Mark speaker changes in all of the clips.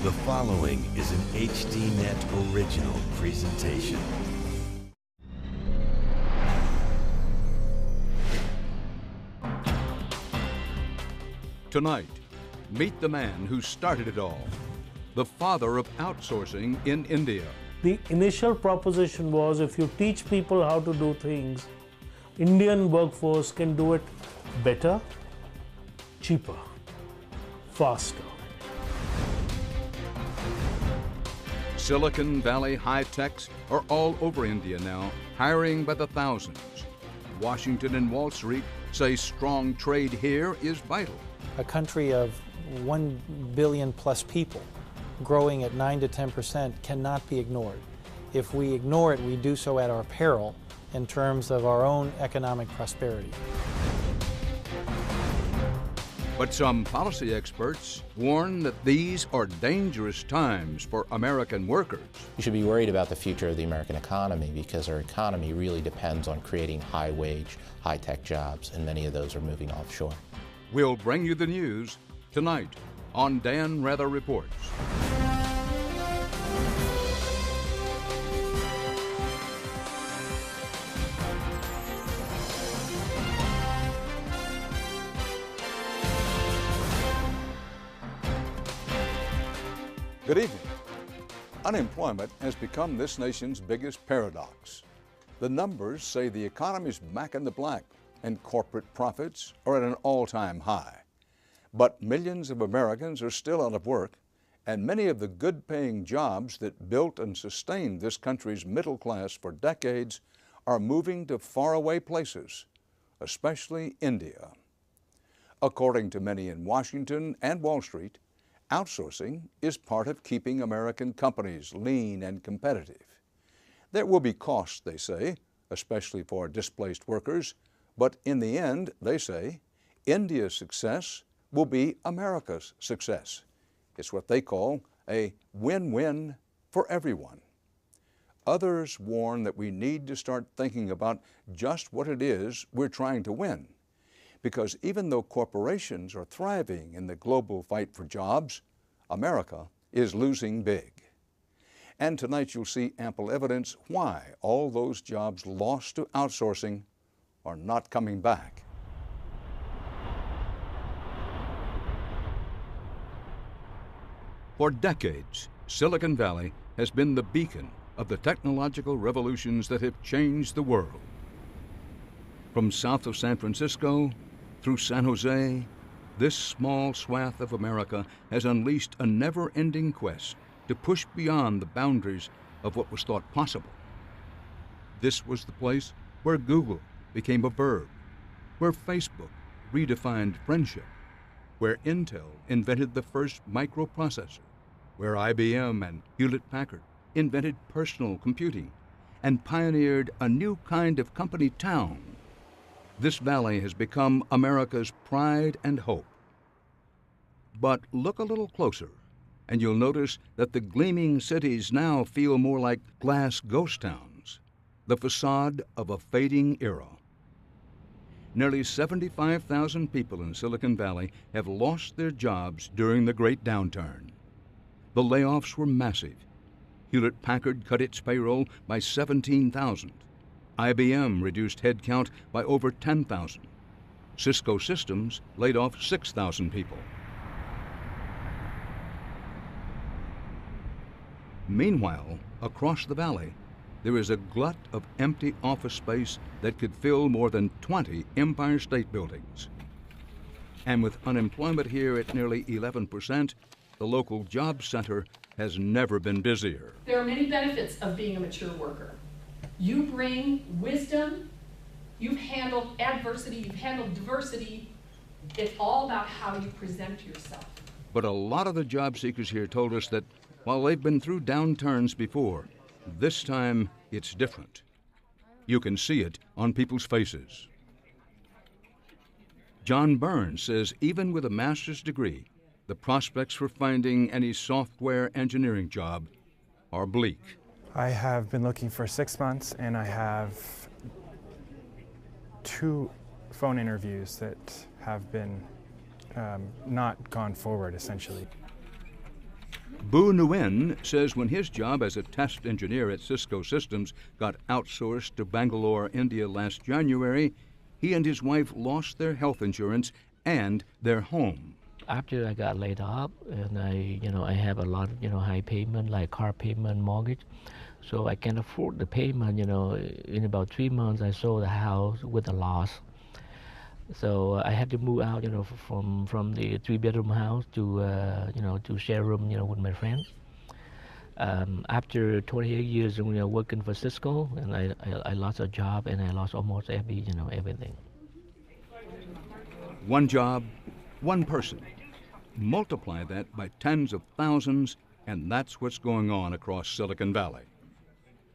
Speaker 1: The following is an HDNet original presentation.
Speaker 2: Tonight, meet the man who started it all, the father of outsourcing in India.
Speaker 3: The initial proposition was, if you teach people how to do things, Indian workforce can do it better, cheaper, faster.
Speaker 2: Silicon Valley high-techs are all over India now, hiring by the thousands. Washington and Wall Street say strong trade here is vital.
Speaker 4: A country of 1 billion plus people growing at 9 to 10% cannot be ignored. If we ignore it, we do so at our peril in terms of our own economic prosperity.
Speaker 2: But some policy experts warn that these are dangerous times for American workers.
Speaker 5: You should be worried about the future of the American economy because our economy really depends on creating high-wage, high-tech jobs, and many of those are moving offshore.
Speaker 2: We'll bring you the news tonight on Dan Rather Reports.
Speaker 6: Good evening. Unemployment has become this nation's biggest paradox. The numbers say the economy's back in the black and corporate profits are at an all-time high. But millions of Americans are still out of work, and many of the good-paying jobs that built and sustained this country's middle class for decades are moving to faraway places, especially India. According to many in Washington and Wall Street, outsourcing is part of keeping American companies lean and competitive. There will be costs, they say, especially for displaced workers, but in the end, they say, India's success will be America's success. It's what they call a win-win for everyone. Others warn that we need to start thinking about just what it is we're trying to win. Because even though corporations are thriving in the global fight for jobs, America is losing big. And tonight you'll see ample evidence why all those jobs lost to outsourcing are not coming back.
Speaker 2: For decades, Silicon Valley has been the beacon of the technological revolutions that have changed the world. From south of San Francisco through San Jose, this small swath of America has unleashed a never-ending quest to push beyond the boundaries of what was thought possible. This was the place where Google became a verb, where Facebook redefined friendship, where Intel invented the first microprocessor, where IBM and Hewlett-Packard invented personal computing and pioneered a new kind of company town. This valley has become America's pride and hope. But look a little closer, and you'll notice that the gleaming cities now feel more like glass ghost towns, the facade of a fading era. Nearly 75,000 people in Silicon Valley have lost their jobs during the great downturn. The layoffs were massive. Hewlett-Packard cut its payroll by 17,000. IBM reduced headcount by over 10,000. Cisco Systems laid off 6,000 people. Meanwhile, across the valley, there is a glut of empty office space that could fill more than 20 Empire State Buildings. And with unemployment here at nearly 11%, the local job center has never been busier.
Speaker 7: There are many benefits of being a mature worker. You bring wisdom, you've handled adversity, you've handled diversity. It's all about how you present yourself.
Speaker 2: But a lot of the job seekers here told us that while they've been through downturns before, this time it's different. You can see it on people's faces. John Burns says even with a master's degree, the prospects for finding any software engineering job are bleak.
Speaker 8: I have been looking for 6 months, and I have 2 phone interviews that have been not gone forward, essentially.
Speaker 2: Bu Nguyen says when his job as a test engineer at Cisco Systems got outsourced to Bangalore, India last January, he and his wife lost their health insurance and their home.
Speaker 9: After I got laid off, and I have a lot of, high payment, like car payment, mortgage, so I can't afford the payment. In about 3 months, I sold the house with a loss. So I had to move out, from the 3-bedroom house to, to share room, with my friends. After 28 years, working for Cisco, and I lost a job, and I lost almost everything.
Speaker 2: One job, one person. Multiply that by tens of thousands, and that's what's going on across Silicon Valley.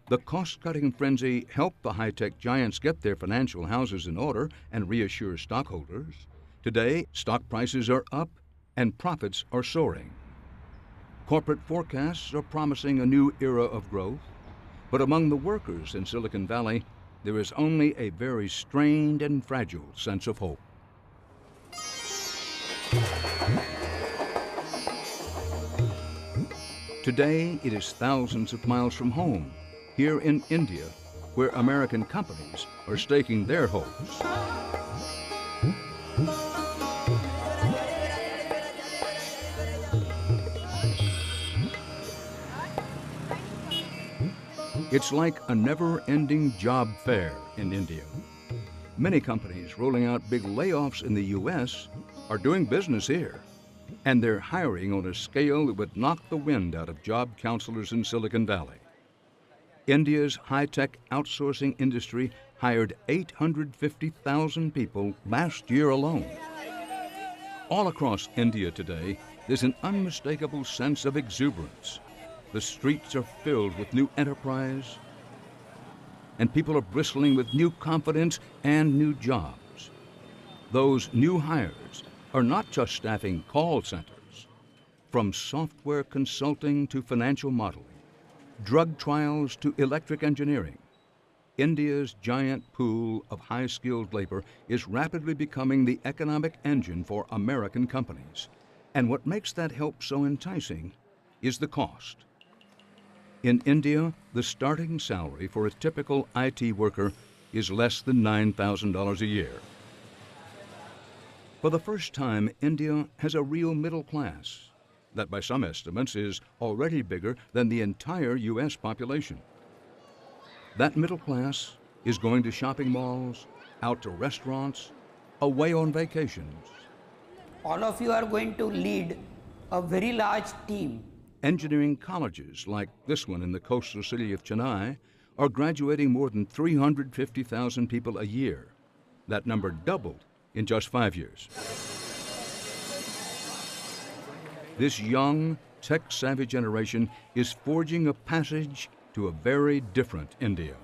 Speaker 2: The cost-cutting frenzy helped the high-tech giants get their financial houses in order and reassure stockholders. Today, stock prices are up and profits are soaring. Corporate forecasts are promising a new era of growth, but among the workers in Silicon Valley, there is only a very strained and fragile sense of hope. Today, it is thousands of miles from home, here in India, where American companies are staking their hopes. It's like a never-ending job fair in India. Many companies rolling out big layoffs in the U.S. are doing business here, and they're hiring on a scale that would knock the wind out of job counselors in Silicon Valley. India's high-tech outsourcing industry hired 850,000 people last year alone. All across India today, there's an unmistakable sense of exuberance. The streets are filled with new enterprise, and people are bristling with new confidence and new jobs. Those new hires are not just staffing call centers. From software consulting to financial modeling, drug trials to electric engineering, India's giant pool of high-skilled labor is rapidly becoming the economic engine for American companies. And what makes that help so enticing is the cost. In India, the starting salary for a typical IT worker is less than $9,000 a year. For the first time, India has a real middle class that by some estimates is already bigger than the entire U.S. population. That middle class is going to shopping malls, out to restaurants, away on vacations.
Speaker 10: All of you are going to lead a very large team.
Speaker 2: Engineering colleges like this one in the coastal city of Chennai are graduating more than 350,000 people a year. That number doubled in just 5 years. This young, tech-savvy generation is forging a passage to a very different India.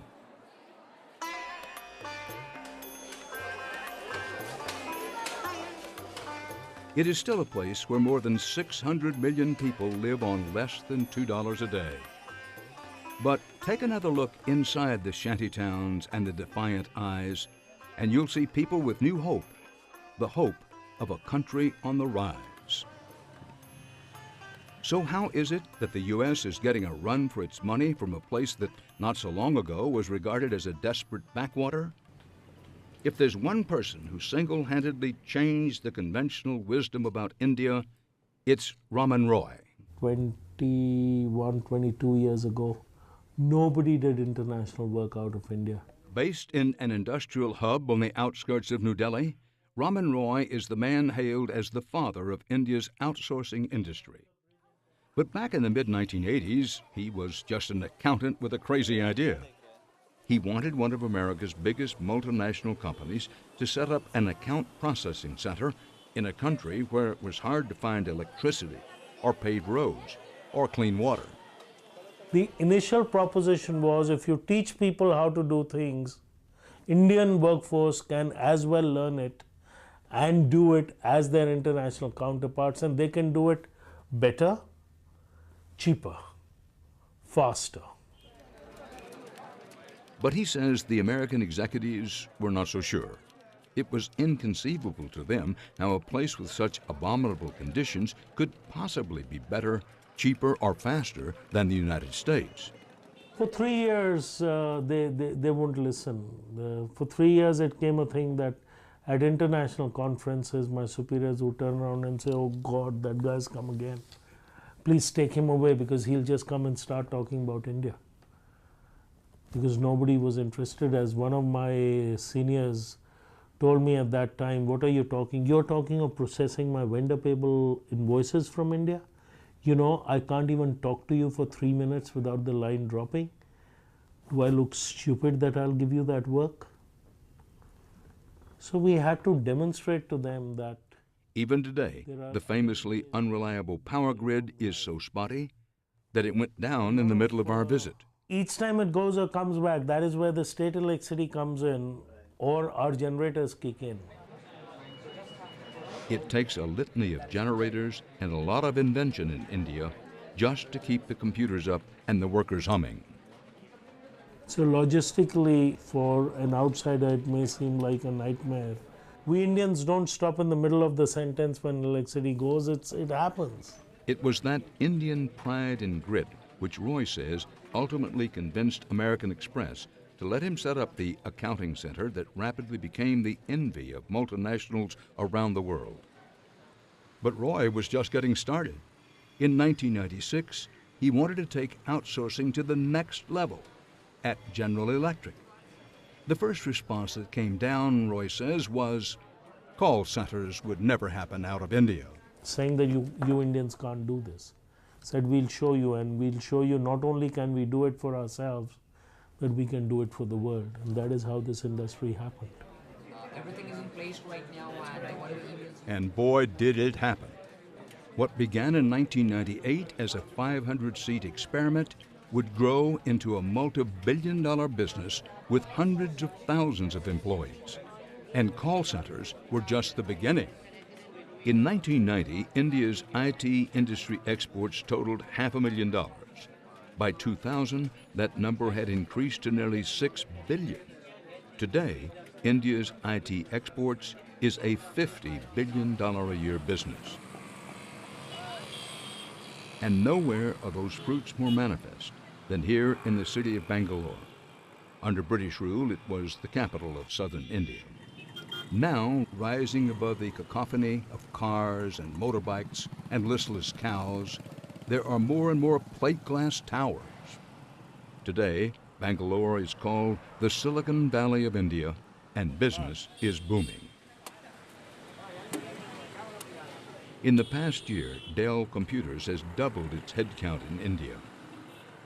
Speaker 2: It is still a place where more than 600 million people live on less than $2 a day. But take another look inside the shanty towns and the defiant eyes, and you'll see people with new hope, the hope of a country on the rise. So how is it that the U.S. is getting a run for its money from a place that not so long ago was regarded as a desperate backwater? If there's one person who single-handedly changed the conventional wisdom about India, it's Raman Roy.
Speaker 3: 21, 22 years ago, nobody did international work out of India.
Speaker 2: Based in an industrial hub on the outskirts of New Delhi, Raman Roy is the man hailed as the father of India's outsourcing industry. But back in the mid-1980s, he was just an accountant with a crazy idea. He wanted one of America's biggest multinational companies to set up an account processing center in a country where it was hard to find electricity, or paved roads, or clean water.
Speaker 3: The initial proposition was if you teach people how to do things, Indian workforce can as well learn it and do it as their international counterparts, and they can do it better, cheaper, faster.
Speaker 2: But he says the American executives were not so sure. It was inconceivable to them how a place with such abominable conditions could possibly be better cheaper or faster than the United States.
Speaker 3: For 3 years, they wouldn't listen. For 3 years, it came a thing that at international conferences, my superiors would turn around and say, "Oh God, that guy's come again. Please take him away because he'll just come and start talking about India." Because nobody was interested. As one of my seniors told me at that time, "What are you talking? You're talking of processing my vendor payable invoices from India? You know, I can't even talk to you for 3 minutes without the line dropping. Do I look stupid that I'll give you that work?" So we had to demonstrate to them that
Speaker 2: even today, the famously unreliable power grid is so spotty that it went down in the middle of our visit.
Speaker 3: each time it goes or comes back, that is where the state electricity comes in or our generators kick in.
Speaker 2: It takes a litany of generators and a lot of invention in India just to keep the computers up and the workers humming.
Speaker 3: So logistically, for an outsider, it may seem like a nightmare. We Indians don't stop in the middle of the sentence when electricity goes. It happens.
Speaker 2: It was that Indian pride and grit which Roy says ultimately convinced American Express to let him set up the accounting center that rapidly became the envy of multinationals around the world. But Roy was just getting started. In 1996, he wanted to take outsourcing to the next level at General Electric. The first response that came down, Roy says, was call centers would never happen out of India.
Speaker 3: Saying that you Indians can't do this. Said, we'll show you, and we'll show you not only can we do it for ourselves, but we can do it for the world. And that is how this industry happened.
Speaker 11: Everything is in place right now, and I want to email.
Speaker 2: And boy, did it happen. What began in 1998 as a 500-seat experiment would grow into a multi-billion-dollar business with hundreds of thousands of employees. And call centers were just the beginning. In 1990, India's IT industry exports totaled $500,000. By 2000, that number had increased to nearly $6 billion. Today, India's IT exports is a $50 billion a year business. And nowhere are those fruits more manifest than here in the city of Bangalore. Under British rule, it was the capital of southern India. Now, rising above the cacophony of cars and motorbikes and listless cows, there are more and more plate glass towers. Today, Bangalore is called the Silicon Valley of India, and business is booming. In the past year, Dell Computers has doubled its headcount in India.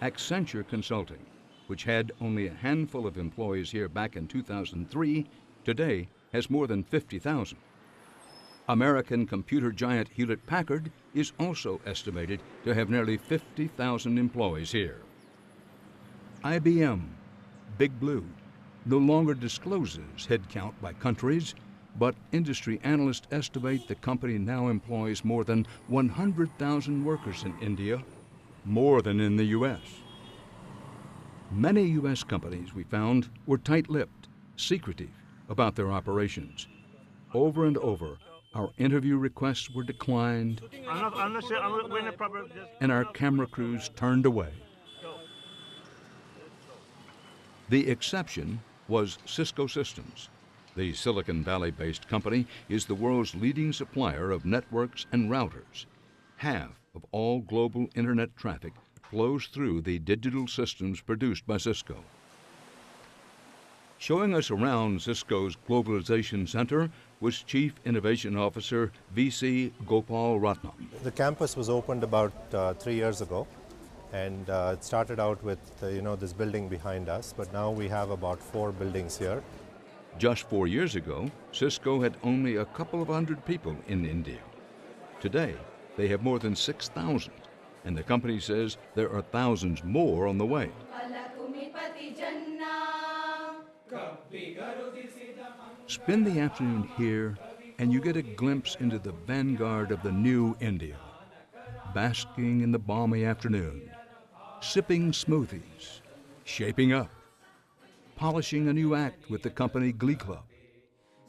Speaker 2: Accenture Consulting, which had only a handful of employees here back in 2003, today has more than 50,000. American computer giant Hewlett-Packard is also estimated to have nearly 50,000 employees here. IBM, Big Blue, no longer discloses headcount by countries, but industry analysts estimate the company now employs more than 100,000 workers in India, more than in the U.S. Many U.S. companies, we found, were tight-lipped, secretive about their operations. Over and over, our interview requests were declined, and our camera crews turned away. The exception was Cisco Systems. The Silicon Valley-based company is the world's leading supplier of networks and routers. Half of all global internet traffic flows through the digital systems produced by Cisco. Showing us around Cisco's Globalization Center was Chief Innovation Officer V.C. Gopal Ratnam.
Speaker 12: The campus was opened about 3 years ago, and it started out with this building behind us, but now we have about 4 buildings here.
Speaker 2: Just 4 years ago, Cisco had only a couple of hundred people in India. Today, they have more than 6,000, and the company says there are thousands more on the way. Spend the afternoon here, and you get a glimpse into the vanguard of the new India, basking in the balmy afternoon, sipping smoothies, shaping up, polishing a new act with the company Glee Club.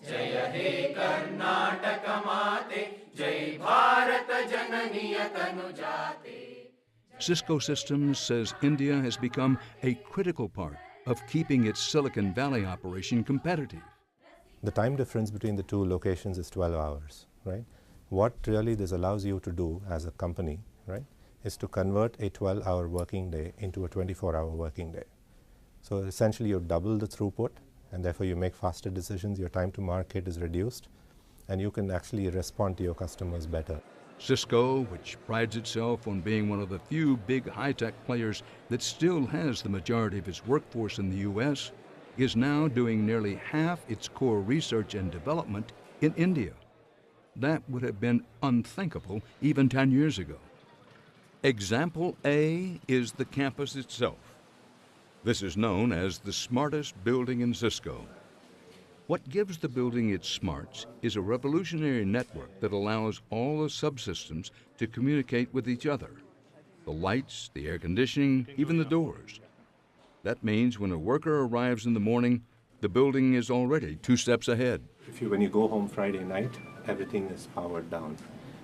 Speaker 2: Jaya he Karnataka Mate, Jai Bharat Jananiya Tanu Jate. Cisco Systems says India has become a critical part of keeping its Silicon Valley operation competitive.
Speaker 12: The time difference between the two locations is 12 hours, right? What really this allows you to do as a company, right, is to convert a 12-hour working day into a 24-hour working day. So essentially you double the throughput, and therefore you make faster decisions, your time to market is reduced, and you can actually respond to your customers better.
Speaker 2: Cisco, which prides itself on being one of the few big high-tech players that still has the majority of its workforce in the U.S., is now doing nearly half its core research and development in India. That would have been unthinkable even 10 years ago. Example A is the campus itself. This is known as the smartest building in Cisco. What gives the building its smarts is a revolutionary network that allows all the subsystems to communicate with each other. The lights, the air conditioning, even the doors. That means when a worker arrives in the morning, the building is already 2 steps ahead.
Speaker 12: When you go home Friday night, everything is powered down.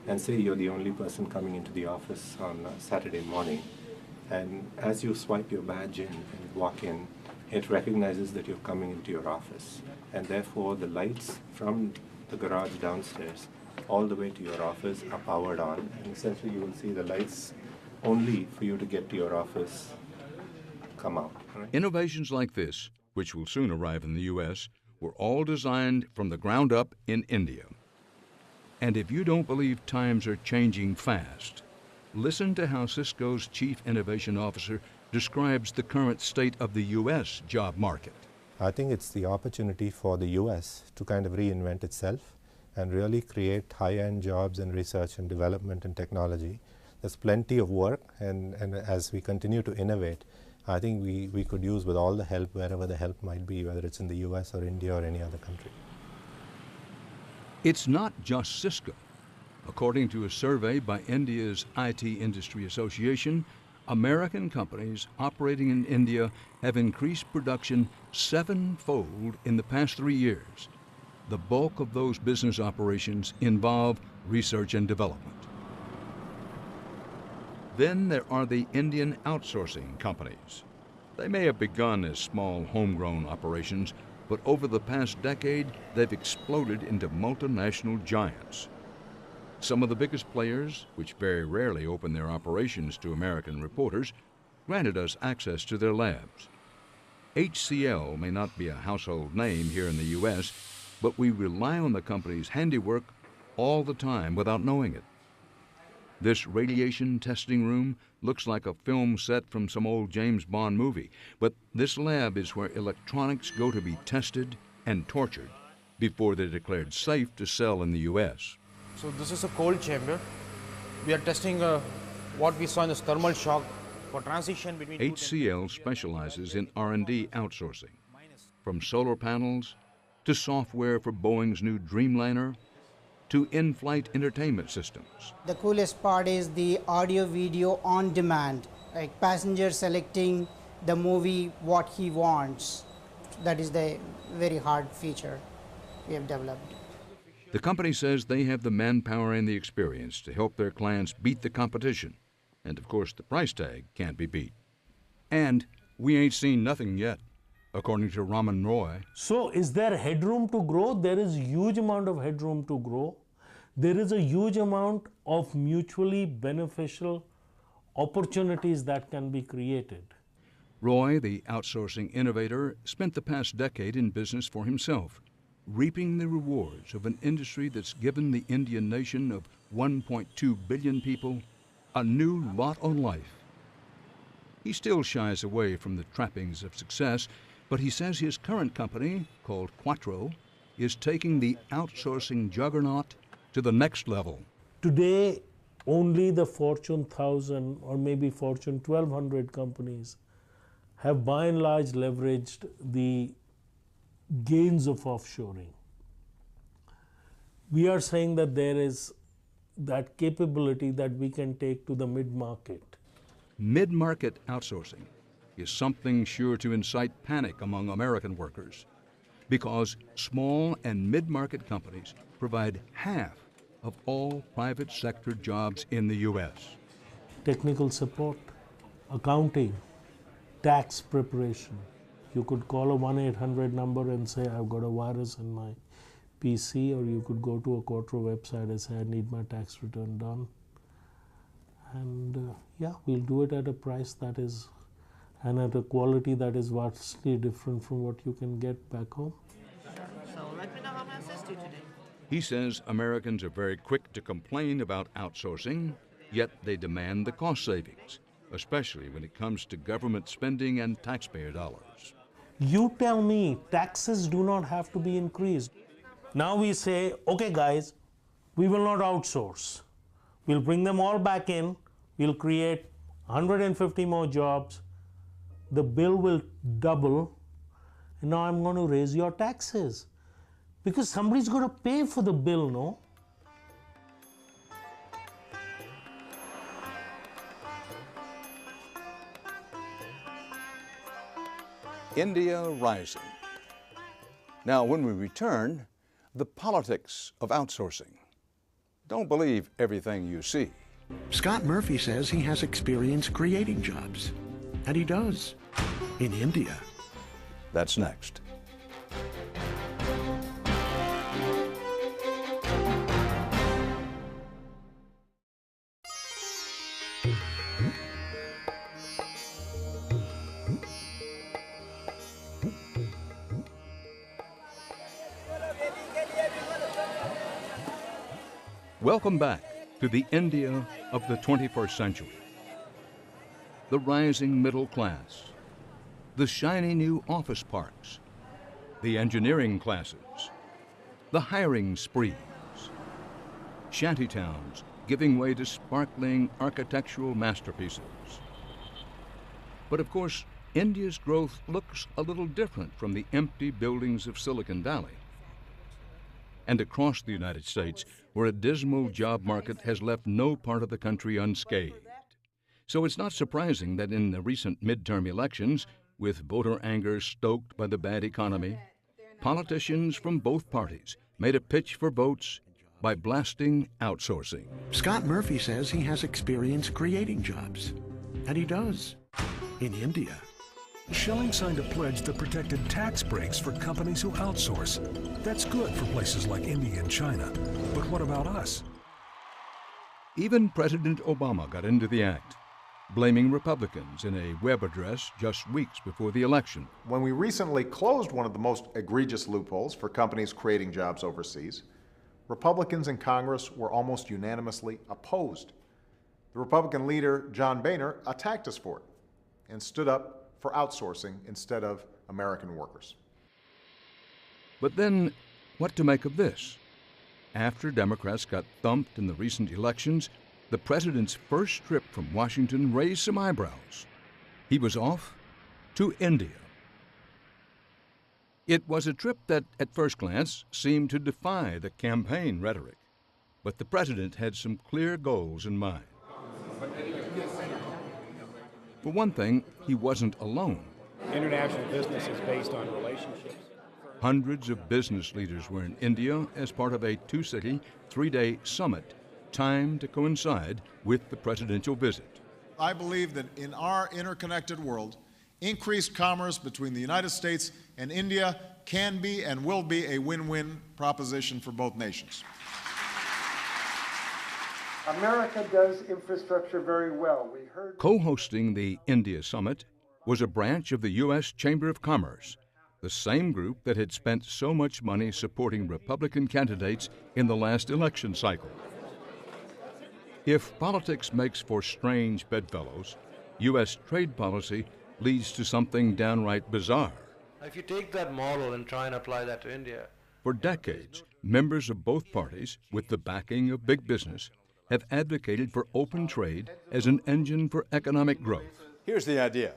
Speaker 12: And say you're the only person coming into the office on Saturday morning, and as you swipe your badge in and walk in, it recognizes that you're coming into your office. And therefore the lights from the garage downstairs all the way to your office are powered on. And essentially you will see the lights only for you to get to your office come out. Right?
Speaker 2: Innovations like this, which will soon arrive in the U.S., were all designed from the ground up in India. And if you don't believe times are changing fast, listen to how Cisco's Chief Innovation Officer describes the current state of the U.S. job market.
Speaker 12: I think it's the opportunity for the U.S. to kind of reinvent itself and really create high-end jobs in research and development and technology. There's plenty of work, and as we continue to innovate, I think we could use with all the help, wherever the help might be, whether it's in the U.S. or India or any other country.
Speaker 2: It's not just Cisco. According to a survey by India's IT Industry Association, American companies operating in India have increased production 7-fold in the past 3 years. The bulk of those business operations involve research and development. Then there are the Indian outsourcing companies. They may have begun as small homegrown operations, but over the past decade, they've exploded into multinational giants. Some of the biggest players, which very rarely open their operations to American reporters, granted us access to their labs. HCL may not be a household name here in the U.S., but we rely on the company's handiwork all the time without knowing it. This radiation testing room looks like a film set from some old James Bond movie, but this lab is where electronics go to be tested and tortured before they're declared safe to sell in the U.S.
Speaker 13: So this is a cold chamber. We are testing what we saw in this thermal shock for transition between
Speaker 2: HCL specializes in R&D outsourcing, from solar panels to software for Boeing's new Dreamliner to in-flight entertainment systems.
Speaker 14: The coolest part is the audio video on demand, like passenger selecting the movie what he wants. That is the very hard feature we have developed.
Speaker 2: The company says they have the manpower and the experience to help their clients beat the competition. And of course, the price tag can't be beat. And we ain't seen nothing yet, according to Raman Roy.
Speaker 3: So is there headroom to grow? There is huge amount of headroom to grow. There is a huge amount of mutually beneficial opportunities that can be created.
Speaker 2: Roy, the outsourcing innovator, spent the past decade in business for himself, reaping the rewards of an industry that's given the Indian nation of 1.2 billion people a new lot on life. He still shies away from the trappings of success, but he says his current company, called Quattro, is taking the outsourcing juggernaut to the next level.
Speaker 3: Today, only the Fortune 1000 or maybe Fortune 1200 companies have by and large leveraged the gains of offshoring. We are saying that there is that capability that we can take to the mid-market.
Speaker 2: Mid-market outsourcing is something sure to incite panic among American workers because small and mid-market companies provide half of all private sector jobs in the U.S.
Speaker 3: technical support, accounting, tax preparation. You could call a 1-800 number and say, I've got a virus in my PC, or you could go to a Quattro website and say, I need my tax return done. And yeah, we'll do it at a price that is, and at a quality that is vastly different from what you can get back home.
Speaker 15: So let me know how I assist you today.
Speaker 2: He says Americans are very quick to complain about outsourcing, yet they demand the cost savings, especially when it comes to government spending and taxpayer dollars.
Speaker 3: You tell me taxes do not have to be increased. Now we say, okay guys, we will not outsource. We'll bring them all back in, we'll create 150 more jobs, the bill will double, and now I'm going to raise your taxes. Because somebody's going to pay for the bill, no?
Speaker 6: India rising. Now, when we return, the politics of outsourcing. Don't believe everything you see.
Speaker 16: Scott Murphy says he has experience creating jobs, and he does, in India.
Speaker 6: That's next.
Speaker 2: Welcome back to the India of the 21st century. The rising middle class, the shiny new office parks, the engineering classes, the hiring sprees, shantytowns giving way to sparkling architectural masterpieces. But of course, India's growth looks a little different from the empty buildings of Silicon Valley. And across the United States, where a dismal job market has left no part of the country unscathed. So it's not surprising that in the recent midterm elections, with voter anger stoked by the bad economy, politicians from both parties made a pitch for votes by blasting outsourcing.
Speaker 16: Scott Murphy says he has experience creating jobs, and he does, in India.
Speaker 17: Schilling signed a pledge that protected tax breaks for companies who outsource. That's good for places like India and China. But what about us?
Speaker 2: Even President Obama got into the act, blaming Republicans in a web address just weeks before the election.
Speaker 18: When we recently closed one of the most egregious loopholes for companies creating jobs overseas, Republicans in Congress were almost unanimously opposed. The Republican leader, John Boehner, attacked us for it and stood up for outsourcing instead of American workers.
Speaker 2: But then, what to make of this? After Democrats got thumped in the recent elections, the president's first trip from Washington raised some eyebrows. He was off to India. It was a trip that, at first glance, seemed to defy the campaign rhetoric. But the president had some clear goals in mind. For one thing, he wasn't alone.
Speaker 19: International business is based on relationships.
Speaker 2: Hundreds of business leaders were in India as part of a two-city, three-day summit timed to coincide with the presidential visit.
Speaker 20: I believe that in our interconnected world, increased commerce between the United States and India can be and will be a win-win proposition for both nations.
Speaker 21: America does infrastructure very well. We heard.
Speaker 2: Co-hosting the India summit was a branch of the U.S. Chamber of Commerce, the same group that had spent so much money supporting Republican candidates in the last election cycle. If politics makes for strange bedfellows, U.S. trade policy leads to something downright bizarre.
Speaker 22: If you take that model and try and apply that to India.
Speaker 2: For decades, members of both parties, with the backing of big business, have advocated for open trade as an engine for economic growth.
Speaker 6: Here's the idea.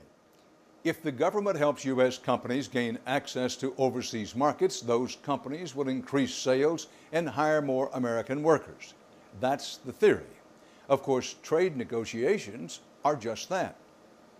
Speaker 6: If the government helps U.S. companies gain access to overseas markets, those companies will increase sales and hire more American workers. That's the theory. Of course, trade negotiations are just that.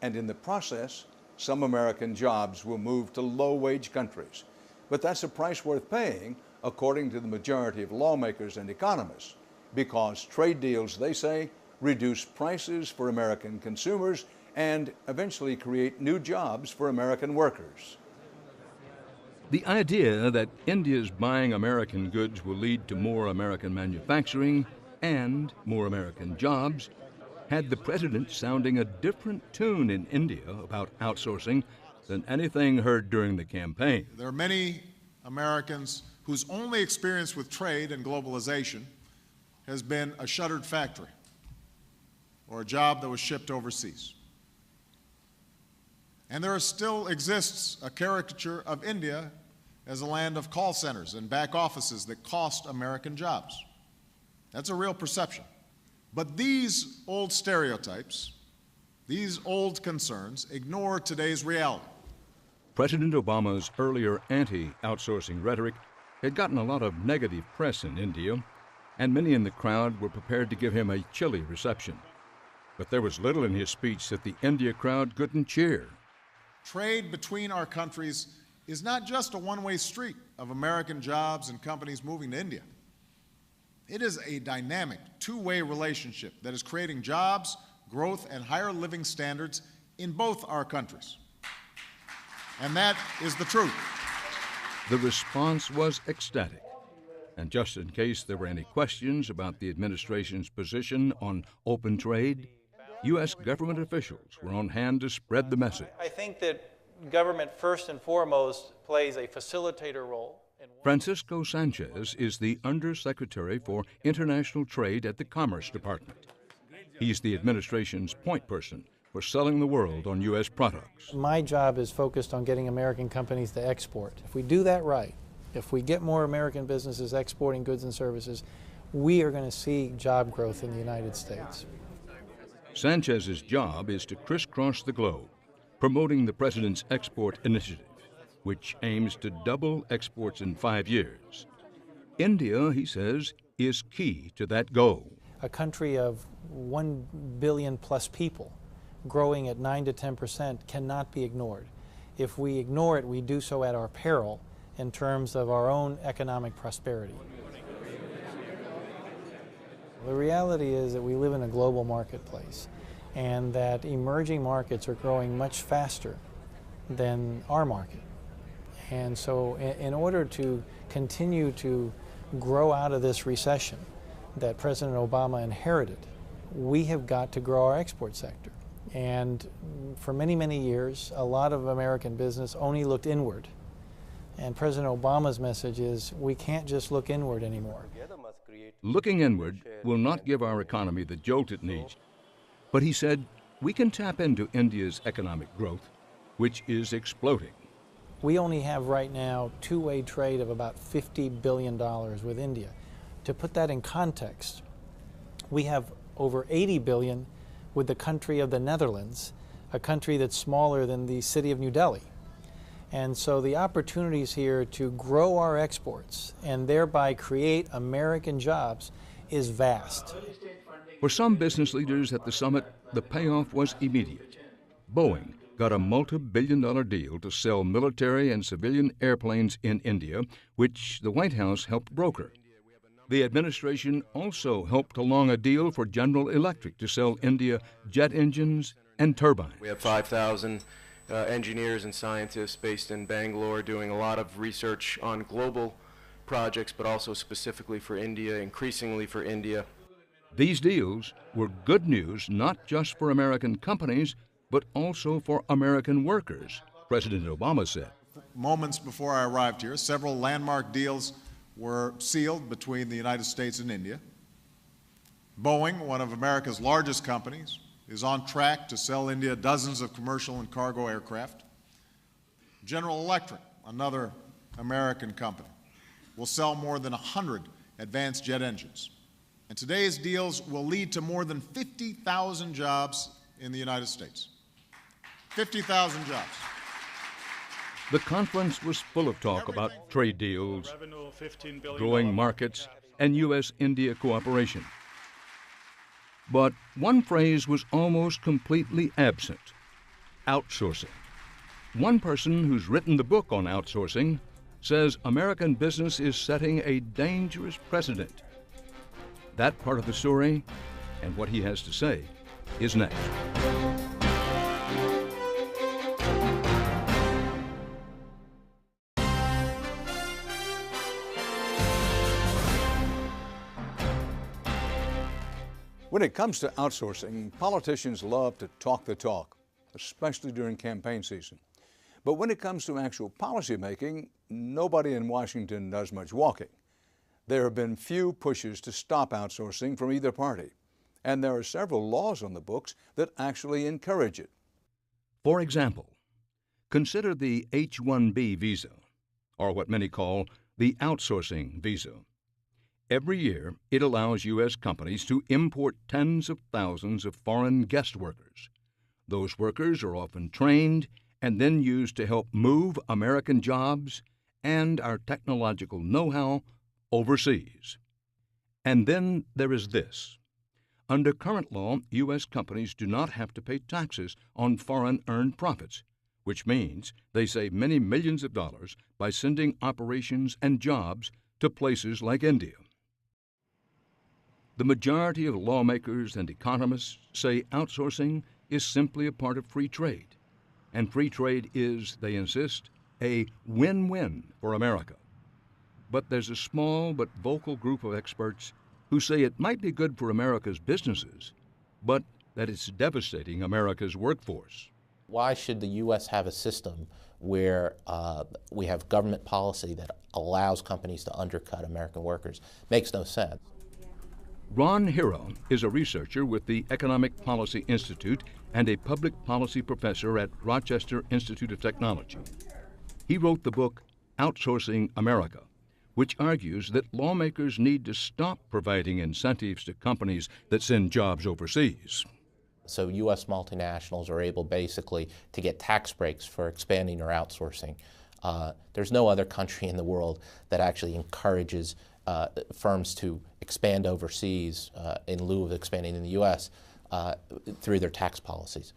Speaker 6: And in the process, some American jobs will move to low-wage countries. But that's a price worth paying, according to the majority of lawmakers and economists, because trade deals, they say, reduce prices for American consumers, and eventually create new jobs for American workers.
Speaker 2: The idea that India's buying American goods will lead to more American manufacturing and more American jobs had the president sounding a different tune in India about outsourcing than anything heard during the campaign.
Speaker 20: There are many Americans whose only experience with trade and globalization has been a shuttered factory or a job that was shipped overseas. And there still exists a caricature of India as a land of call centers and back offices that cost American jobs. That's a real perception. But these old stereotypes, these old concerns, ignore today's reality.
Speaker 2: President Obama's earlier anti-outsourcing rhetoric had gotten a lot of negative press in India, and many in the crowd were prepared to give him a chilly reception. But there was little in his speech that the India crowd couldn't cheer.
Speaker 20: Trade between our countries is not just a one-way street of American jobs and companies moving to India. It is a dynamic, two-way relationship that is creating jobs, growth, and higher living standards in both our countries. And that is the truth.
Speaker 2: The response was ecstatic. And just in case there were any questions about the administration's position on open trade, U.S. government officials were on hand to spread the message.
Speaker 1: I think that government, first and foremost, plays a facilitator role.
Speaker 2: Francisco Sanchez is the Undersecretary for International Trade at the Commerce Department. He's the administration's point person for selling the world on U.S. products.
Speaker 4: My job is focused on getting American companies to export. If we do that right, if we get more American businesses exporting goods and services, we are going to see job growth in the United States.
Speaker 2: Sanchez's job is to crisscross the globe, promoting the president's export initiative, which aims to double exports in 5 years. India, he says, is key to that goal.
Speaker 4: A country of 1 billion plus people growing at 9 to 10% cannot be ignored. If we ignore it, we do so at our peril in terms of our own economic prosperity. The reality is that we live in a global marketplace and that emerging markets are growing much faster than our market. And so in order to continue to grow out of this recession that President Obama inherited, we have got to grow our export sector. And for many, many years, a lot of American business only looked inward. And President Obama's message is we can't just look inward anymore.
Speaker 2: Looking inward will not give our economy the jolt it needs. But he said we can tap into India's economic growth, which is exploding.
Speaker 4: We only have right now two-way trade of about $50 billion with India. To put that in context, we have over $80 billion with the country of the Netherlands, a country that's smaller than the city of New Delhi. And so the opportunities here to grow our exports and thereby create American jobs is vast.
Speaker 2: For some business leaders at the summit, the payoff was immediate. Boeing got a multi-billion-dollar deal to sell military and civilian airplanes in India, which the White House helped broker. The administration also helped along a deal for General Electric to sell India jet engines and turbines.
Speaker 22: We have 5,000 engineers and scientists based in Bangalore doing a lot of research on global projects, but also specifically for India, increasingly for India.
Speaker 2: These deals were good news not just for American companies, but also for American workers, President Obama said.
Speaker 20: Moments before I arrived here, several landmark deals were sealed between the United States and India. Boeing, one of America's largest companies, is on track to sell India dozens of commercial and cargo aircraft. General Electric, another American company, will sell more than 100 advanced jet engines. And today's deals will lead to more than 50,000 jobs in the United States. 50,000 jobs.
Speaker 2: The conference was full of talk about trade deals, growing markets, and U.S.-India cooperation. But one phrase was almost completely absent: outsourcing. One person who's written the book on outsourcing says American business is setting a dangerous precedent. That part of the story And what he has to say is next.
Speaker 6: When it comes to outsourcing, politicians love to talk the talk, especially during campaign season. But when it comes to actual policy making, nobody in Washington does much walking. There have been few pushes to stop outsourcing from either party, and there are several laws on the books that actually encourage it.
Speaker 2: For example, consider the H-1B visa, or what many call the outsourcing visa. Every year, it allows U.S. companies to import tens of thousands of foreign guest workers. Those workers are often trained and then used to help move American jobs and our technological know-how overseas. And then there is this. Under current law, U.S. companies do not have to pay taxes on foreign earned profits, which means they save many millions of dollars by sending operations and jobs to places like India. The majority of lawmakers and economists say outsourcing is simply a part of free trade, and free trade is, they insist, a win-win for America. But there's a small but vocal group of experts who say it might be good for America's businesses, but that it's devastating America's workforce.
Speaker 5: Why should the U.S. have a system where we have government policy that allows companies to undercut American workers? Makes no sense.
Speaker 2: Ron Hero is a researcher with the Economic Policy Institute and a public policy professor at Rochester Institute of Technology. He wrote the book Outsourcing America, which argues that lawmakers need to stop providing incentives to companies that send jobs overseas.
Speaker 5: So U.S. multinationals are able basically to get tax breaks for expanding or outsourcing. There's no other country in the world that actually encourages firms to expand overseas in lieu of expanding in the U.S. Through their tax policies.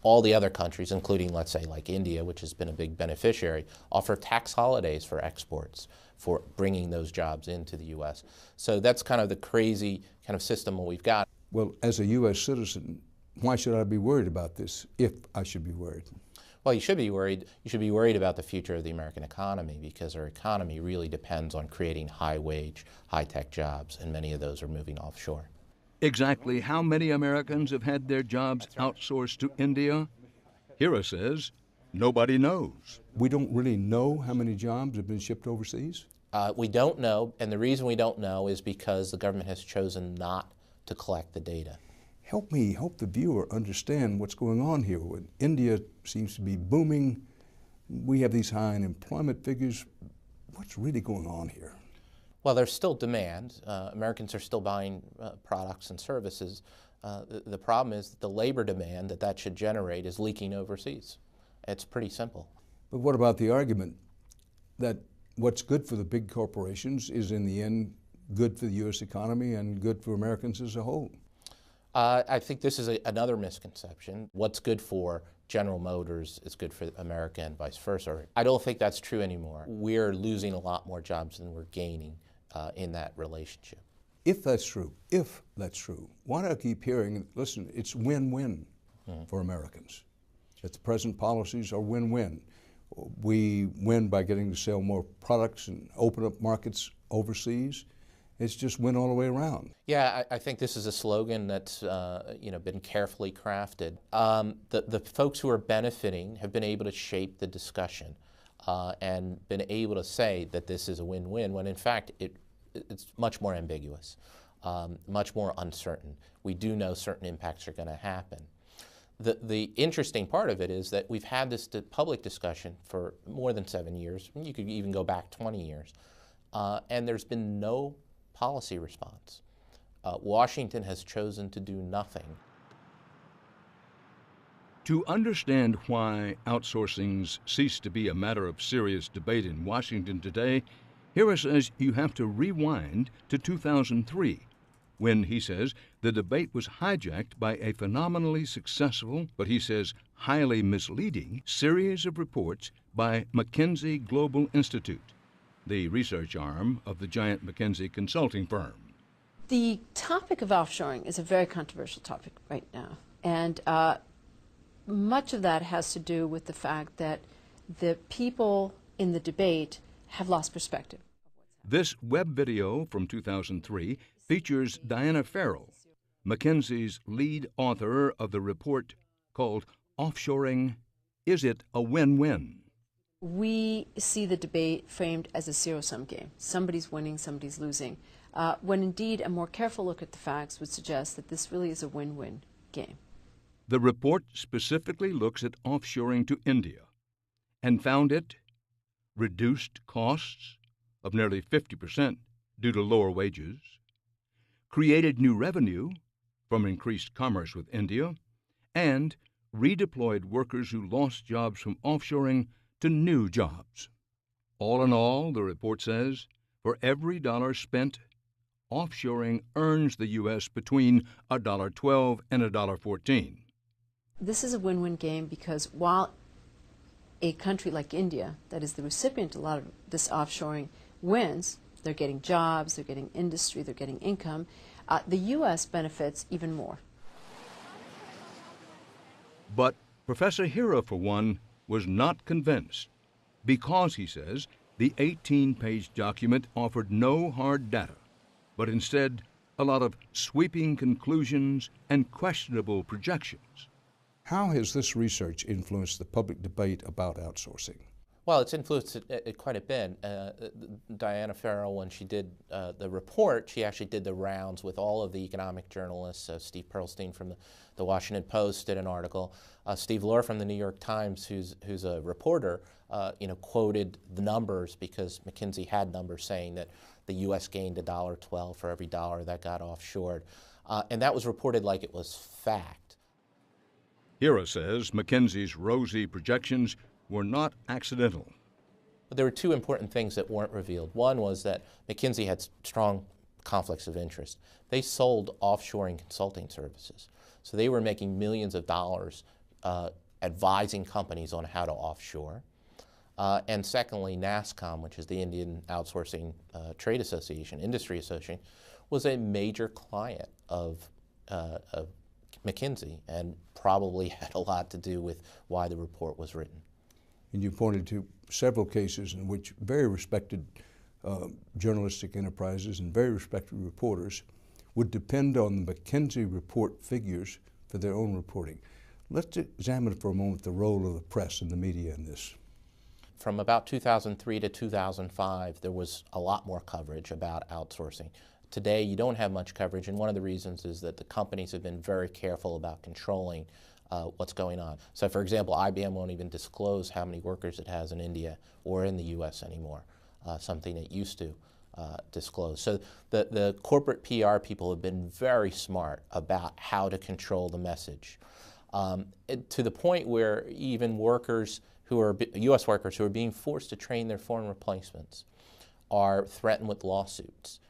Speaker 5: All the other countries, including, let's say, like India, which has been a big beneficiary, offer tax holidays for exports for bringing those jobs into the U.S. So that's kind of the crazy kind of system we've got.
Speaker 6: Well, as a U.S. citizen, why should I be worried about this, if I should be worried?
Speaker 5: Well, you should be worried. You should be worried about the future of the American economy, because our economy really depends on creating high-wage, high-tech jobs, and many of those are moving offshore.
Speaker 2: Exactly how many Americans have had their jobs outsourced to India? Hira says nobody knows.
Speaker 6: We don't really know how many jobs have been shipped overseas?
Speaker 5: We don't know, and the reason we don't know is because the government has chosen not to collect the data.
Speaker 6: Help the viewer understand what's going on here. When India seems to be booming, we have these high unemployment figures. What's really going on here?
Speaker 5: Well, there's still demand. Americans are still buying products and services. The problem is that the labor demand that should generate is leaking overseas. It's pretty simple.
Speaker 6: But what about the argument that what's good for the big corporations is in the end good for the U.S. economy and good for Americans as a whole?
Speaker 5: I think this is another misconception. What's good for General Motors is good for America and vice versa. I don't think that's true anymore. We're losing a lot more jobs than we're gaining in that relationship.
Speaker 6: If that's true, why do I keep hearing, listen, it's win-win for Americans, that the present policies are win-win. We win by getting to sell more products and open up markets overseas. It's just win all the way around.
Speaker 5: Yeah, I think this is a slogan that's been carefully crafted. The folks who are benefiting have been able to shape the discussion and been able to say that this is a win-win, when in fact it's much more ambiguous, much more uncertain. We do know certain impacts are going to happen. The interesting part of it is that we've had this public discussion for more than 7 years. You could even go back 20 years. And there's been no policy response. Washington has chosen to do nothing.
Speaker 2: To understand why outsourcing's ceased to be a matter of serious debate in Washington today, Hira says you have to rewind to 2003, when, he says, the debate was hijacked by a phenomenally successful, but he says highly misleading, series of reports by McKinsey Global Institute, the research arm of the giant McKinsey consulting firm.
Speaker 7: The topic of offshoring is a very controversial topic right now, and much of that has to do with the fact that the people in the debate have lost perspective.
Speaker 2: This web video from 2003 features Diana Farrell, McKinsey's lead author of the report called Offshoring, Is It a Win-Win?
Speaker 7: We see the debate framed as a zero-sum game. Somebody's winning, somebody's losing, when indeed a more careful look at the facts would suggest that this really is a win-win game.
Speaker 2: The report specifically looks at offshoring to India and found it reduced costs of nearly 50% due to lower wages, created new revenue from increased commerce with India, and redeployed workers who lost jobs from offshoring to new jobs. All in all, the report says, for every dollar spent, offshoring earns the U.S. between $1.12 and $1.14.
Speaker 7: This is a win-win game because while a country like India, that is the recipient of a lot of this offshoring, wins, they're getting jobs, they're getting industry, they're getting income, the U.S. benefits even more.
Speaker 2: But Professor Hira, for one, was not convinced because, he says, the 18-page document offered no hard data, but instead a lot of sweeping conclusions and questionable projections.
Speaker 6: How has this research influenced the public debate about outsourcing?
Speaker 5: Well, it's influenced it quite a bit. Diana Farrell, when she did the report, she actually did the rounds with all of the economic journalists. Steve Pearlstein from the Washington Post did an article. Steve Lohr from the New York Times, who's a reporter, quoted the numbers because McKinsey had numbers saying that the U.S. gained $1.12 for every dollar that got offshored. And that was reported like it was fact.
Speaker 2: Hira says McKinsey's rosy projections were not accidental.
Speaker 5: But there were two important things that weren't revealed. One was that McKinsey had strong conflicts of interest. They sold offshoring consulting services. So they were making millions of dollars advising companies on how to offshore. And secondly, NASSCOM, which is the Indian Outsourcing Trade Association, Industry Association, was a major client of McKinsey and probably had a lot to do with why the report was written.
Speaker 6: And you pointed to several cases in which very respected journalistic enterprises and very respected reporters would depend on the McKinsey report figures for their own reporting. Let's examine for a moment the role of the press and the media in this.
Speaker 5: From about 2003 to 2005, there was a lot more coverage about outsourcing. Today, you don't have much coverage, and one of the reasons is that the companies have been very careful about controlling what's going on. So, for example, IBM won't even disclose how many workers it has in India or in the U.S. anymore, something it used to disclose. So the corporate PR people have been very smart about how to control the message, to the point where even workers who are U.S. workers who are being forced to train their foreign replacements are threatened with lawsuits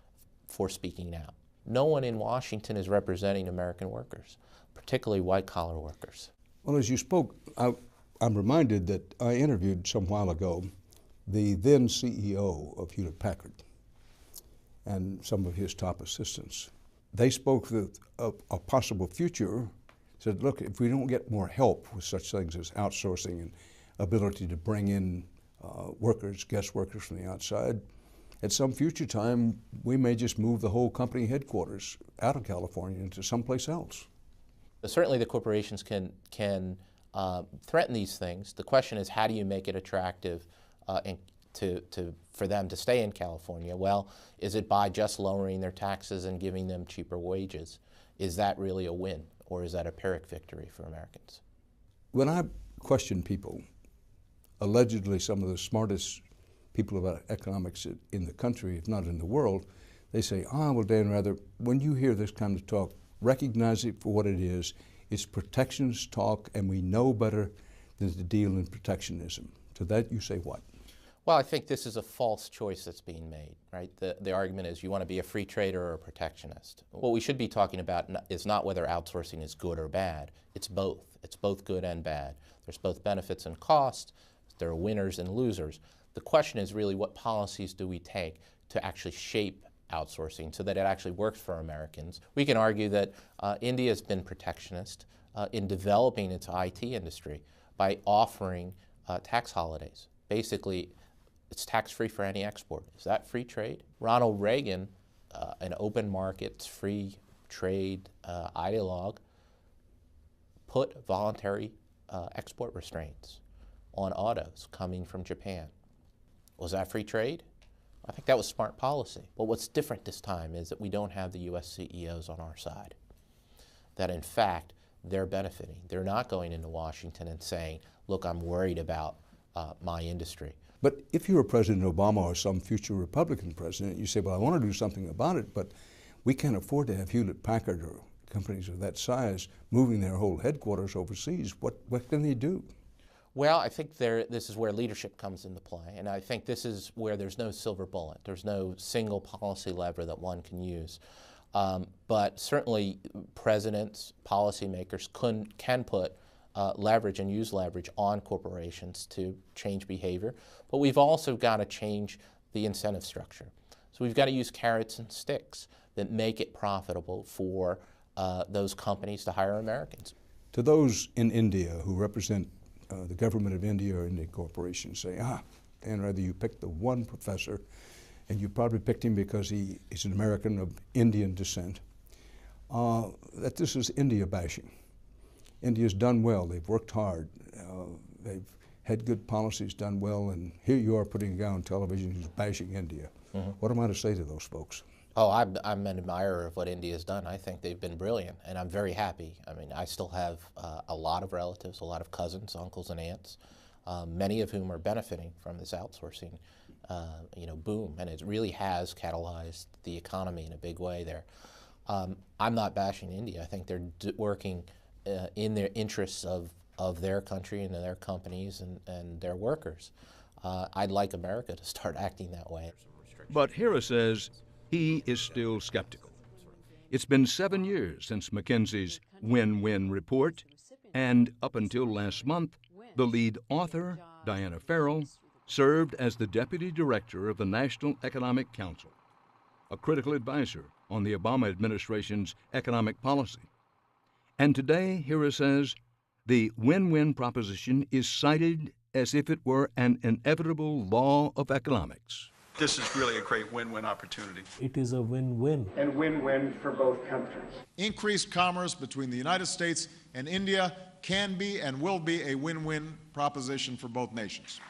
Speaker 5: for speaking out. No one in Washington is representing American workers, particularly white-collar workers.
Speaker 6: Well, as you spoke, I'm reminded that I interviewed some while ago the then CEO of Hewlett-Packard and some of his top assistants. They spoke of a possible future, said, look, if we don't get more help with such things as outsourcing and ability to bring in workers, guest workers from the outside, at some future time, we may just move the whole company headquarters out of California into someplace else.
Speaker 5: Certainly the corporations can threaten these things. The question is, how do you make it attractive for them to stay in California? Well, is it by just lowering their taxes and giving them cheaper wages? Is that really a win, or is that a Pyrrhic victory for Americans?
Speaker 6: When I question people, allegedly some of the smartest people about economics in the country, if not in the world, they say, well, Dan Rather, when you hear this kind of talk, recognize it for what it is. It's protectionist talk, and we know better than to deal in protectionism. To that you say what?
Speaker 5: Well, I think this is a false choice that's being made, right? The argument is you want to be a free trader or a protectionist. What we should be talking about is not whether outsourcing is good or bad. It's both. It's both good and bad. There's both benefits and costs. There are winners and losers. The question is really, what policies do we take to actually shape outsourcing so that it actually works for Americans. We can argue that India has been protectionist in developing its IT industry by offering tax holidays. Basically, it's tax-free for any export. Is that free trade? Ronald Reagan, an open markets, free trade ideologue, put voluntary export restraints on autos coming from Japan. Was that free trade? I think that was smart policy. But what's different this time is that we don't have the U.S. CEOs on our side. That in fact, they're benefiting. They're not going into Washington and saying, look, I'm worried about my industry.
Speaker 6: But if you were President Obama or some future Republican president, you say, well, I want to do something about it, but we can't afford to have Hewlett-Packard or companies of that size moving their whole headquarters overseas. What can they do?
Speaker 5: Well, I think this is where leadership comes into play, and I think this is where there's no silver bullet. There's no single policy lever that one can use. But certainly presidents, policymakers can put leverage and use leverage on corporations to change behavior. But we've also got to change the incentive structure. So we've got to use carrots and sticks that make it profitable for those companies to hire Americans.
Speaker 6: To those in India who represent the government of India or Indian corporations say, Dan Rather, you picked the one professor, and you probably picked him because he is an American of Indian descent, that this is India bashing. India's done well, they've worked hard, they've had good policies, done well, and here you are putting a guy on television who's bashing India. Mm-hmm. What am I to say to those folks?
Speaker 5: Oh, I'm an admirer of what India's done. I think they've been brilliant, and I'm very happy. I mean, I still have a lot of relatives, a lot of cousins, uncles, and aunts, many of whom are benefiting from this outsourcing, boom, and it really has catalyzed the economy in a big way there. I'm not bashing India. I think they're working in their interests of their country and their companies and their workers. I'd like America to start acting that way.
Speaker 2: But Hira says he is still skeptical. It's been 7 years since McKinsey's Win-Win report, and up until last month, the lead author, Diana Farrell, served as the deputy director of the National Economic Council, a critical advisor on the Obama administration's economic policy. And today, Hira says, the win-win proposition is cited as if it were an inevitable law of economics.
Speaker 8: This is really a great win-win opportunity.
Speaker 3: It is a win-win.
Speaker 21: And win-win for both countries.
Speaker 20: Increased commerce between the United States and India can be and will be a win-win proposition for both nations.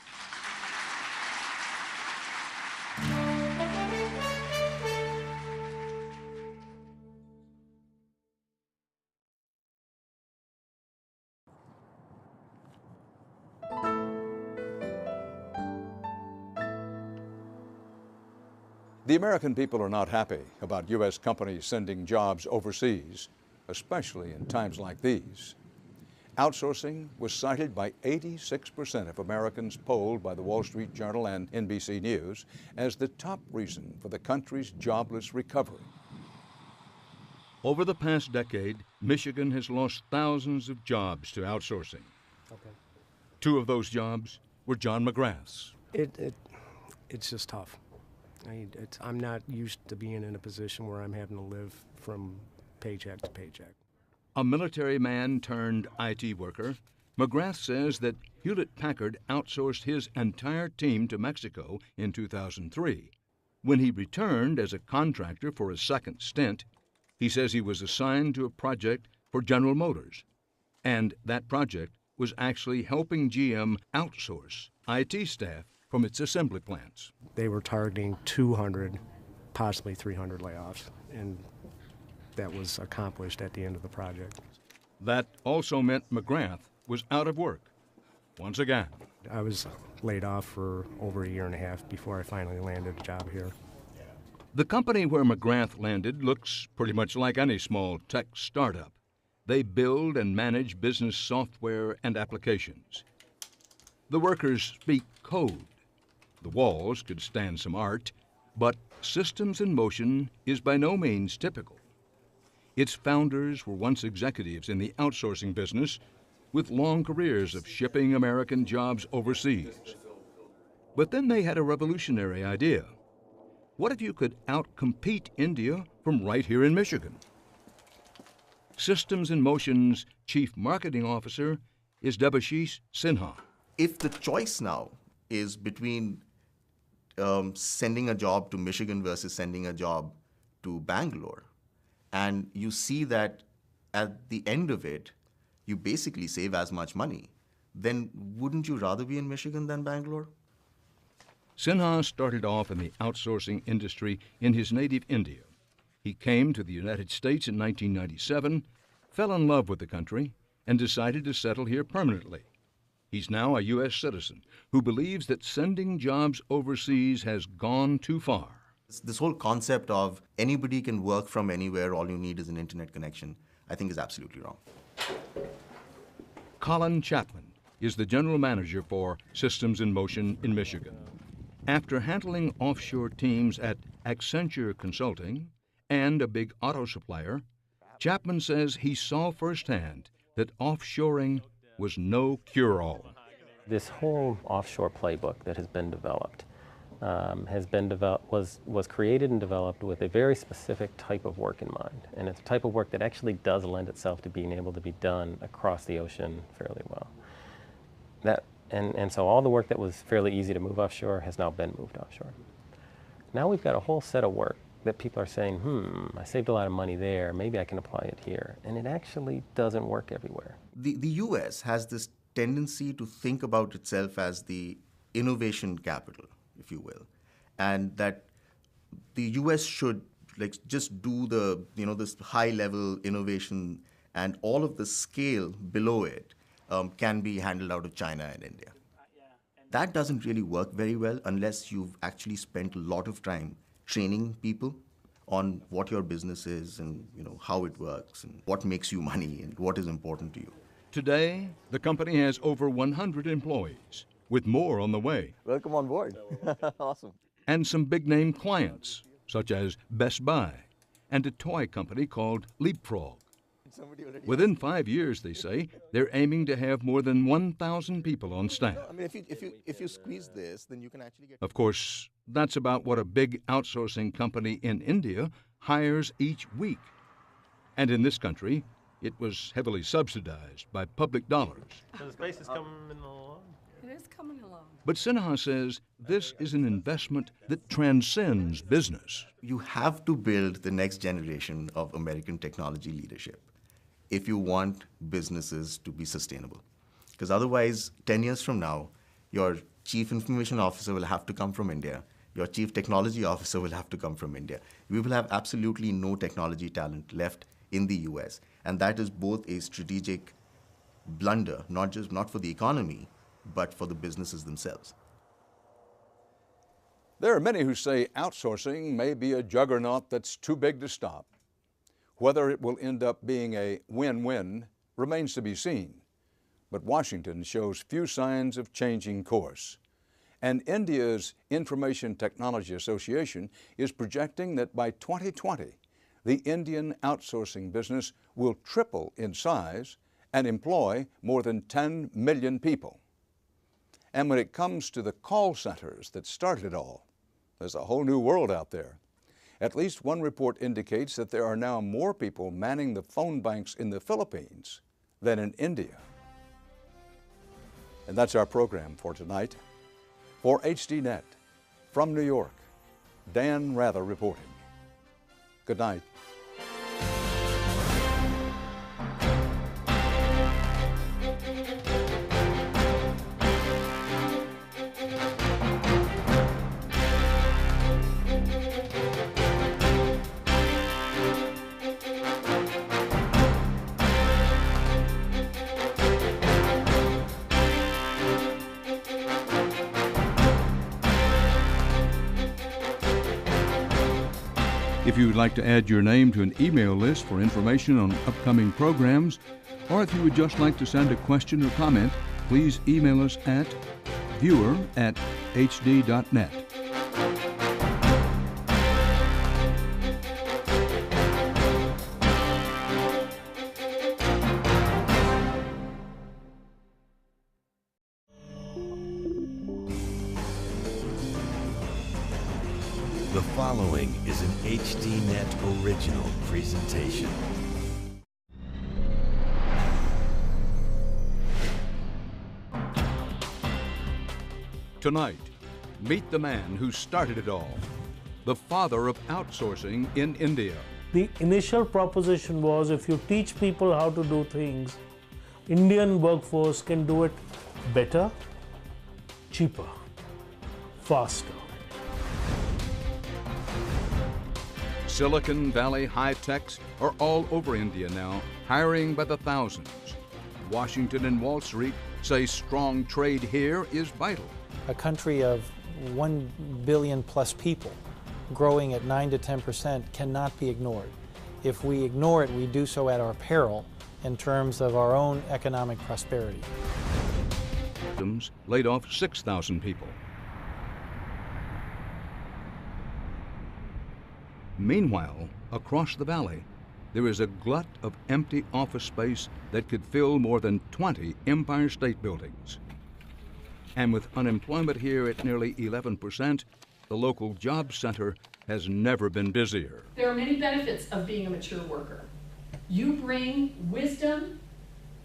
Speaker 6: The American people are not happy about U.S. companies sending jobs overseas, especially in times like these. Outsourcing was cited by 86% of Americans polled by the Wall Street Journal and NBC News as the top reason for the country's jobless recovery.
Speaker 2: Over the past decade, Michigan has lost thousands of jobs to outsourcing.
Speaker 9: Okay.
Speaker 2: 2 of those jobs were John McGrath's.
Speaker 9: It's just tough. I'm not used to being in a position where I'm having to live from paycheck to paycheck.
Speaker 2: A military man turned IT worker, McGrath says that Hewlett-Packard outsourced his entire team to Mexico in 2003. When he returned as a contractor for a second stint, he says he was assigned to a project for General Motors, and that project was actually helping GM outsource IT staff from its assembly plants.
Speaker 9: They were targeting 200, possibly 300 layoffs, and that was accomplished at the end of the project.
Speaker 2: That also meant McGrath was out of work once again.
Speaker 9: I was laid off for over a year and a half before I finally landed a job here.
Speaker 2: The company where McGrath landed looks pretty much like any small tech startup. They build and manage business software and applications. The workers speak code. The walls could stand some art, but systems in motion is by no means typical. Its founders were once executives in the outsourcing business with long careers of shipping American jobs overseas. But then they had a revolutionary idea. What if you could outcompete India from right here in Michigan? Systems in Motion's Chief Marketing Officer is Debashish Sinha.
Speaker 10: If the choice now is between sending a job to Michigan versus sending a job to Bangalore, and you see that at the end of it, you basically save as much money, then wouldn't you rather be in Michigan than Bangalore?
Speaker 2: Sinha started off in the outsourcing industry in his native India. He came to the United States in 1997, fell in love with the country, and decided to settle here permanently. He's now a U.S. citizen who believes that sending jobs overseas has gone too far.
Speaker 10: This whole concept of anybody can work from anywhere, all you need is an internet connection, I think is absolutely wrong.
Speaker 2: Colin Chapman is the general manager for Systems in Motion in Michigan. After handling offshore teams at Accenture Consulting and a big auto supplier, Chapman says he saw firsthand that offshoring was no cure-all.
Speaker 11: This whole offshore playbook that has been developed was created and developed with a very specific type of work in mind, and it's a type of work that actually does lend itself to being able to be done across the ocean fairly well. And so all the work that was fairly easy to move offshore has now been moved offshore. Now we've got a whole set of work that people are saying, I saved a lot of money there, maybe I can apply it here, and it actually doesn't work everywhere.
Speaker 10: The US has this tendency to think about itself as the innovation capital, if you will, and that the US should just do the, this high-level innovation, and all of the scale below it can be handled out of China and India. That doesn't really work very well unless you've actually spent a lot of time training people on what your business is and how it works and what makes you money and what is important to you.
Speaker 2: Today, the company has over 100 employees, with more on the way.
Speaker 23: Welcome on board. Awesome.
Speaker 2: And some big-name clients, such as Best Buy and a toy company called Leapfrog. Within 5 years, they say, they're aiming to have more than 1,000 people on staff.
Speaker 10: I mean, if you squeeze this, then you can actually get...
Speaker 2: Of course, that's about what a big outsourcing company in India hires each week. And in this country, it was heavily subsidized by public dollars.
Speaker 1: So the space is coming along?
Speaker 24: It is coming along.
Speaker 2: But Sinha says this is an investment that transcends business.
Speaker 10: You have to build the next generation of American technology leadership if you want businesses to be sustainable. Because otherwise, 10 years from now, your chief information officer will have to come from India. Your chief technology officer will have to come from India. We will have absolutely no technology talent left in the US. And that is both a strategic blunder, not for the economy, but for the businesses themselves.
Speaker 6: There are many who say outsourcing may be a juggernaut that's too big to stop. Whether it will end up being a win-win remains to be seen. But Washington shows few signs of changing course. And India's Information Technology Association is projecting that by 2020, the Indian outsourcing business will triple in size and employ more than 10 million people. And when it comes to the call centers that started it all, there's a whole new world out there. At least one report indicates that there are now more people manning the phone banks in the Philippines than in India. And that's our program for tonight. For HDNet, from New York, Dan Rather reporting. Good night.
Speaker 2: If you would like to add your name to an email list for information on upcoming programs, or if you would just like to send a question or comment, please email us at viewer@hd.net.
Speaker 25: The
Speaker 12: following is an HDNet original presentation.
Speaker 2: Tonight, meet the man who started it all, the father of outsourcing in India.
Speaker 3: The initial proposition was if you teach people how to do things, Indian workforce can do it better, cheaper, faster.
Speaker 2: Silicon Valley high-techs are all over India now, hiring by the thousands. Washington and Wall Street say strong trade here is vital.
Speaker 4: A country of 1 billion plus people growing at 9 to 10% cannot be ignored. If we ignore it, we do so at our peril in terms of our own economic prosperity.
Speaker 2: Laid off 6,000 people. Meanwhile, across the valley, there is a glut of empty office space that could fill more than 20 Empire State Buildings. And with unemployment here at nearly 11%, the local job center has never been busier.
Speaker 13: There are many benefits of being a mature worker. You bring wisdom,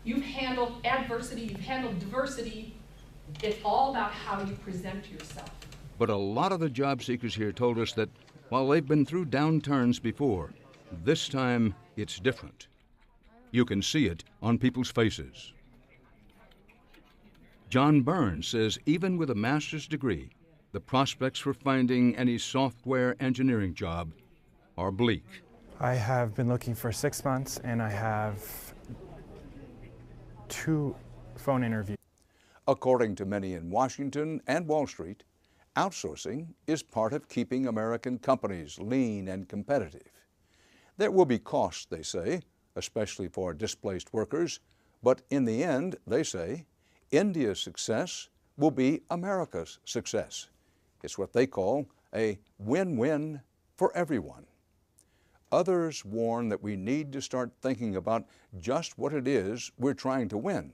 Speaker 13: you've handled adversity, you've handled diversity. It's all about how you present yourself.
Speaker 2: But a lot of the job seekers here told us that while they've been through downturns before, this time it's different. You can see it on people's faces. John Burns says even with a master's degree, the prospects for finding any software engineering job are bleak.
Speaker 14: I have been looking for 6 months and I have 2 phone interviews.
Speaker 6: According to many in Washington and Wall Street, outsourcing is part of keeping American companies lean and competitive. There will be costs, they say, especially for displaced workers, but in the end, they say, India's success will be America's success. It's what they call a win-win for everyone. Others warn that we need to start thinking about just what it is we're trying to win.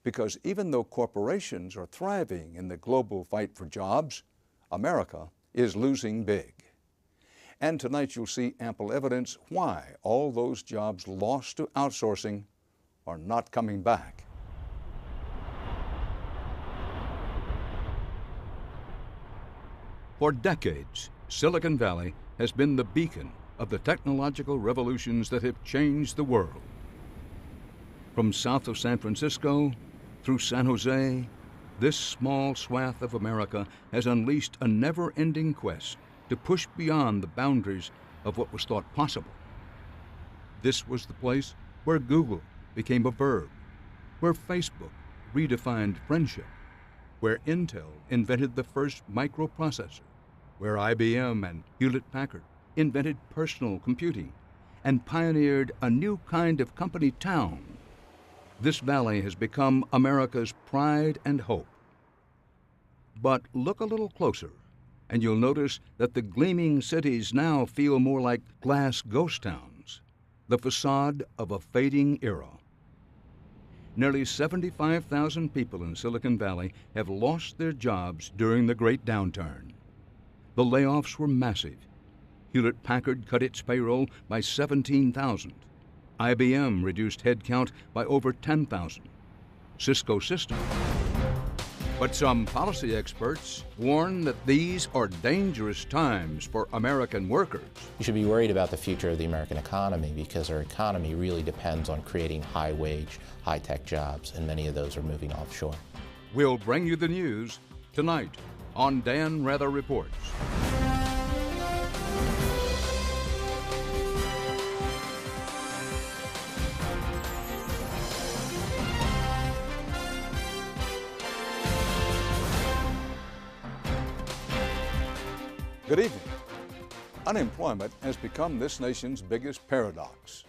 Speaker 6: Because even though corporations are thriving in the global fight for jobs, America is losing big. And tonight you'll see ample evidence why all those jobs lost to outsourcing are not coming back.
Speaker 2: For decades, Silicon Valley has been the beacon of the technological revolutions that have changed the world. From south of San Francisco through San Jose, this small swath of America has unleashed a never-ending quest to push beyond the boundaries of what was thought possible. This was the place where Google became a verb, where Facebook redefined friendship, where Intel invented the first microprocessor, where IBM and Hewlett-Packard invented personal computing and pioneered a new kind of company town. This valley has become America's pride and hope. But look a little closer, and you'll notice that the gleaming cities now feel more like glass ghost towns, the facade of a fading era. Nearly 75,000 people in Silicon Valley have lost their jobs during the great downturn. The layoffs were massive. Hewlett-Packard cut its payroll by 17,000. IBM reduced headcount by over 10,000. Cisco Systems. But some policy experts warn that these are dangerous times for American workers.
Speaker 5: You should be worried about the future of the American economy because our economy really depends on creating high-wage, high-tech jobs, and many of those are moving offshore.
Speaker 2: We'll bring you the news tonight on Dan Rather Reports.
Speaker 6: Good evening. Unemployment has become this nation's biggest paradox.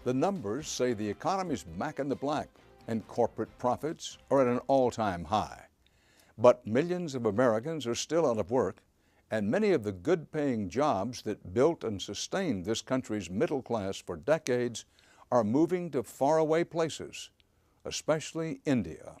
Speaker 6: The numbers say the economy's back in the black and corporate profits are at an all-time high. But millions of Americans are still out of work, and many of the good-paying jobs that built and sustained this country's middle class for decades are moving to faraway places, especially India.